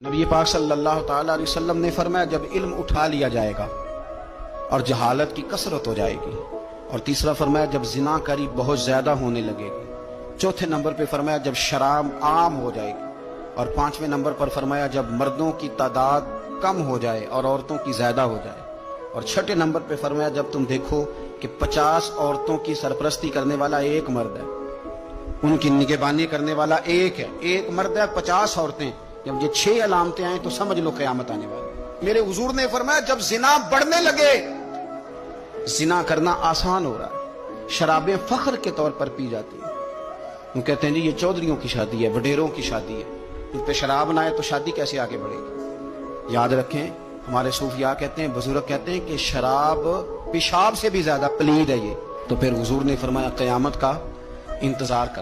نبی پاک صلی اللہ تعالیٰ علیہ وسلم نے فرمایا جب علم اٹھا لیا جائے گا اور جہالت کی کثرت ہو جائے گی، اور تیسرا فرمایا جب زنا کاری بہت زیادہ ہونے لگے گی، چوتھے نمبر پہ فرمایا جب شراب عام ہو جائے گی، اور پانچویں نمبر پر فرمایا جب مردوں کی تعداد کم ہو جائے اور عورتوں کی زیادہ ہو جائے، اور چھٹے نمبر پہ فرمایا جب تم دیکھو کہ 50 عورتوں کی سرپرستی کرنے والا ایک مرد ہے، ان کی نگہبانی کرنے والا ایک ہے، ایک مرد ہے 50 عورتیں، جب یہ 6 علامتیں آئیں تو سمجھ لو قیامت آنے والی۔ میرے حضور نے فرمایا جب زنا بڑھنے لگے، زنا کرنا آسان ہو رہا ہے، شرابیں فخر کے طور پر پی جاتی ہیں، وہ کہتے ہیں جی یہ چودھریوں کی شادی ہے، وڈیروں کی شادی ہے، ان پہ شراب نہ آئے تو شادی کیسے آگے بڑھے گی؟ یاد رکھیں ہمارے صوفیاء کہتے ہیں، بزرگ کہتے ہیں کہ شراب پیشاب سے بھی زیادہ پلید ہے یہ، تو پھر حضور نے فرمایا قیامت کا انتظار کر